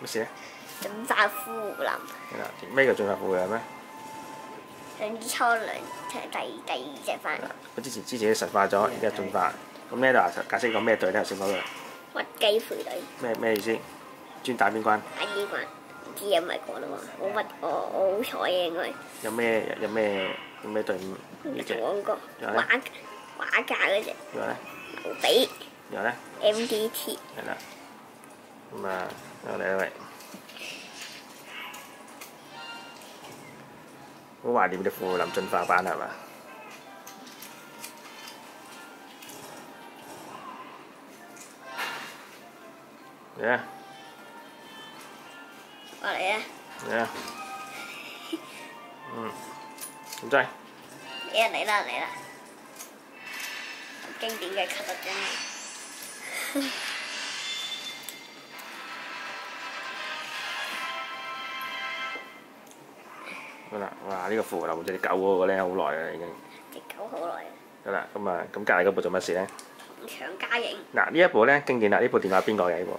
乜事咧？進化富林。係啦，咩叫進化富林咧？上次初兩第二隻翻。佢之前神化咗，而家進化。咁咧就解釋講咩隊咧？頭先講嘅。屈機配隊。咩意思？專打邊關？打機關，唔知有咪講啦嘛？我好彩嘅應該。有咩隊伍？呢隻。講過。畫架嗰隻。然後咧？劉備。然後咧 ？MDT。係啦。咁啊，嚟啦喂！好懷念啲富林進化版係嘛？嚟啊！我嚟啊！嚟啊！咁真係。嚟啦！經典嘅吸特徵。好啦，哇！呢個富林隻狗嗰個咧好耐啦已經。隻狗好耐。好啦，咁隔離嗰部做乜事咧？同場加映。嗱呢一部咧經典啦，呢部電話邊個嘅呢部？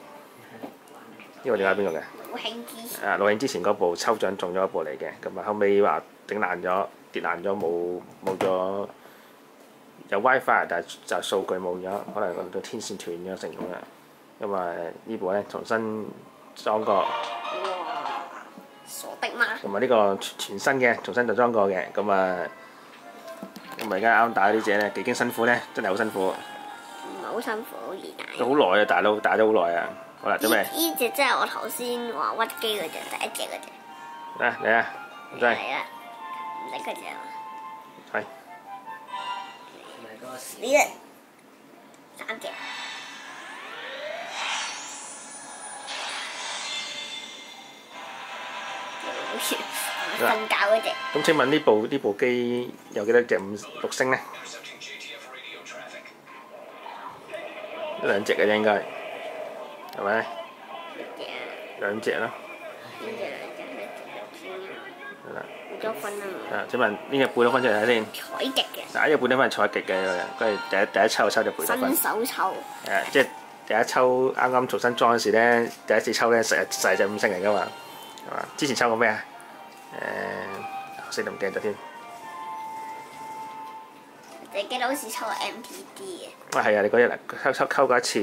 呢部電話邊個嘅？魯慶之前。魯慶之前嗰部抽獎中咗一部嚟嘅，咁後尾話整爛咗、跌爛咗，冇咗有 WiFi， 但係就數據冇咗，可能個天線斷咗成咁樣。咁呢部咧重新裝過。傻的嗎？同埋呢個全新嘅，重新就裝過嘅，咁而家啱打呢隻咧幾經辛苦咧，真係好辛苦。唔係好辛苦，好易打。都好耐啊，大佬打咗好耐啊！好啦，做咩？呢隻真係我頭先話屈機嗰隻，第一隻嗰隻。嚟啊！真係。嚟啊！唔使嗰隻啊。係。呢隻3隻。瞓覺嗰隻。咁請問呢部機有幾多隻6星呢？2隻嘅啫應該，係咪？2隻咯。邊隻2隻？係啦。好多分啊嘛。請問呢隻貝多芬出嚟睇先。採極嘅。呢隻貝多芬係採極嘅，佢係第一抽就貝多芬。新手抽。即係第一抽啱啱重新裝嗰時咧，第一次抽咧實隻5星嚟㗎嘛，係嘛？之前抽過咩啊？死都唔記得咗添。你記得好似抽過 MTD 嘅。係啊！你嗰日溝過一次。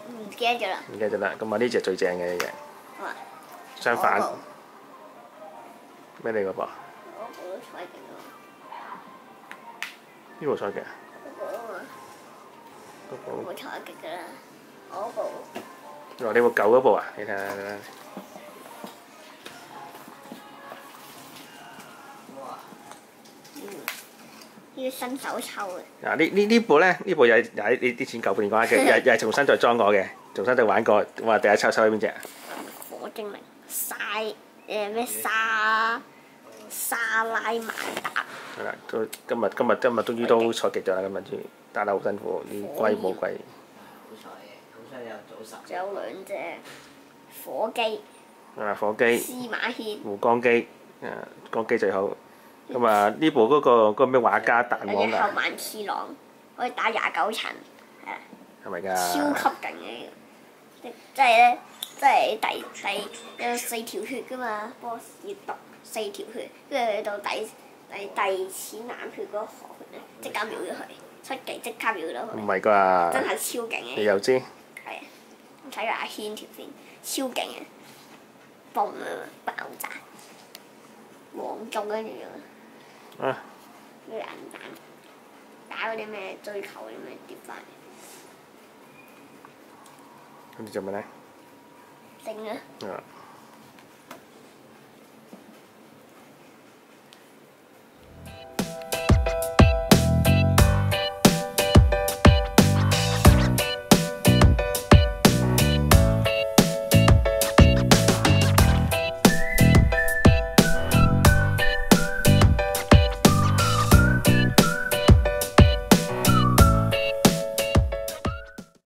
唔記得咗啦。唔記得咗啦，咁呢隻最正嘅呢隻。相反。咩嚟嗰部？嗰部都採極喎。呢部採極啊？嗰部採極㗎啦，嗰部。你部舊嗰部啊？你睇下。呢啲新手抽嘅。嗱呢部咧，呢部又係你啲錢舊部電話嘅，又係重新再裝過嘅，重新再玩過。話第一抽抽喺邊隻啊？火精靈咩沙拉曼達。係啦，今日終於都採極咗啦！今日終於打得好辛苦，啲龜冇龜。好彩有早晨。仲有2隻火機。火機。司馬遷。護光機，光機最好。咁呢部嗰個咩畫家彈簧㗎？後萬次郎可以打29層，係啊。係咪㗎？超級勁嘅呢個，即係咧，即係第有4條血㗎嘛 ，boss 要讀4條血，跟住去到第淺藍血嗰河血咧，即刻秒咗佢，出技即刻秒咗佢。唔係啩？真係超勁嘅。你又知？係啊，睇下阿軒條片，超勁嘅，嘣啊爆炸，黃中跟住跟住銀彈，打嗰啲咩追求嗰啲咩跌翻嚟。咁你做咩咧？整啊！